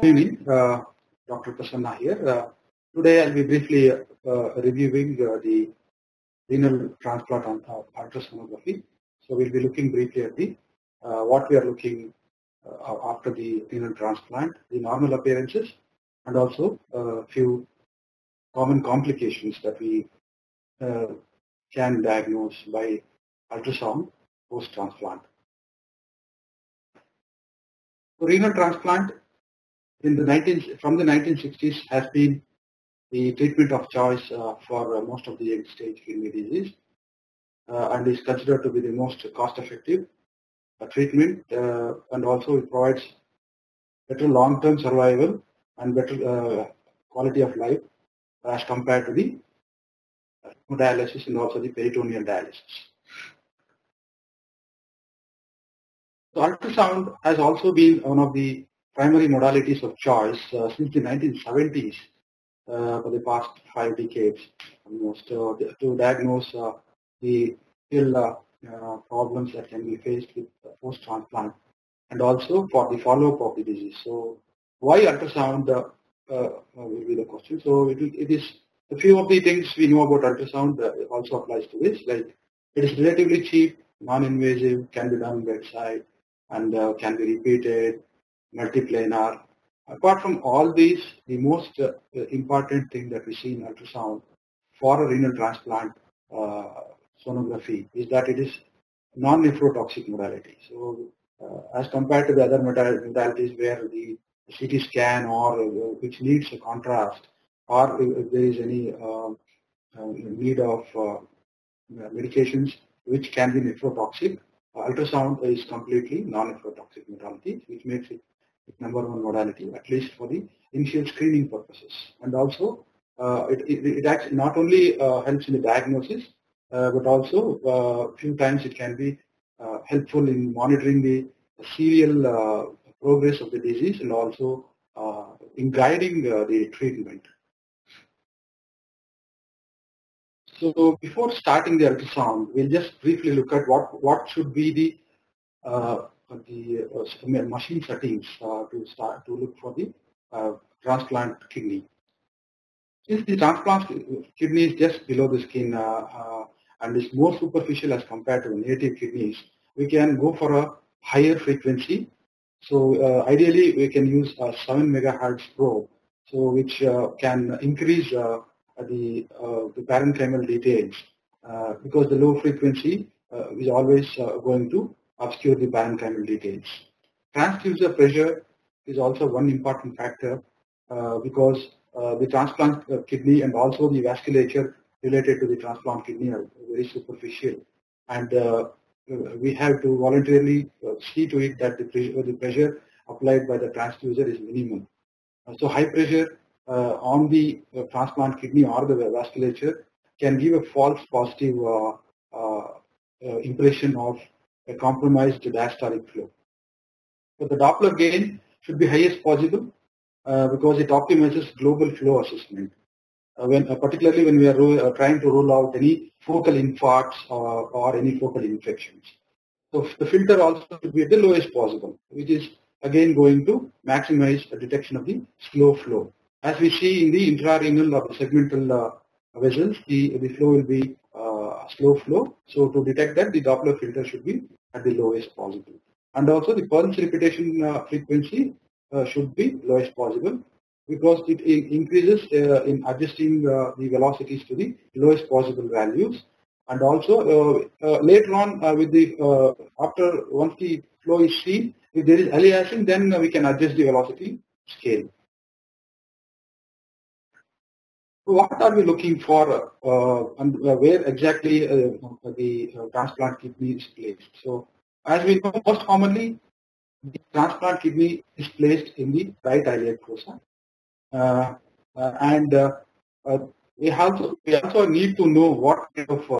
evening, Dr. Prasanna here. Today I'll be briefly reviewing the renal transplant on ultrasonography. So we'll be looking briefly at the what we are looking after the renal transplant, the normal appearances, and also a few common complications that we can diagnose by ultrasound post-transplant. So renal transplant from the 1960s has been the treatment of choice for most of the end-stage kidney disease and is considered to be the most cost-effective treatment, and also it provides better long-term survival and better quality of life as compared to the hemodialysis and also the peritoneal dialysis. So ultrasound has also been one of the primary modalities of choice since the 1970s for the past 5 decades almost to diagnose the real problems that can be faced with post-transplant and also for the follow-up of the disease. So why ultrasound will be the question. So it is a few of the things we know about ultrasound also applies to this, like it is relatively cheap, non-invasive, can be done bedside, and can be repeated, multiplanar. Apart from all these, the most important thing that we see in ultrasound for a renal transplant sonography is that it is non-nephrotoxic modality. So as compared to the other modalities where the CT scan or which needs a contrast, or if there is any need of medications which can be nephrotoxic, ultrasound is completely non-nephrotoxic modality, which makes it #1 modality, at least for the initial screening purposes. And also, it actually not only helps in the diagnosis, but also few times it can be helpful in monitoring the serial progress of the disease and also in guiding the treatment. So before starting the ultrasound, we'll just briefly look at what should be the machine settings to look for the transplant kidney. Since the transplant kidney is just below the skin and is more superficial as compared to the native kidneys, we can go for a higher frequency. So ideally, we can use a 7 megahertz probe, so which can increase the parenchymal details because the low frequency is always going to obscure the parenchymal details. Transducer pressure is also one important factor because the transplant kidney and also the vasculature related to the transplant kidney are very superficial, and we have to voluntarily see to it that the pressure applied by the transducer is minimum. So high pressure on the transplant kidney or the vasculature can give a false positive impression of a compromised diastolic flow. So the Doppler gain should be highest possible because it optimizes global flow assessment. Particularly when we are trying to rule out any focal infarcts or any focal infections. So the filter also should be at the lowest possible, which is again going to maximize the detection of the slow flow. As we see in the intrarenal or the segmental vessels, the flow will be slow flow. So to detect that, the Doppler filter should be at the lowest possible. And also the pulse repetition frequency should be lowest possible because it increases in adjusting the velocities to the lowest possible values. And also later on with the once the flow is seen, if there is aliasing, then we can adjust the velocity scale. So what are we looking for and where exactly the transplant kidney is placed? So as we know, most commonly the transplant kidney is placed in the right iliac fossa, and we also need to know what kind of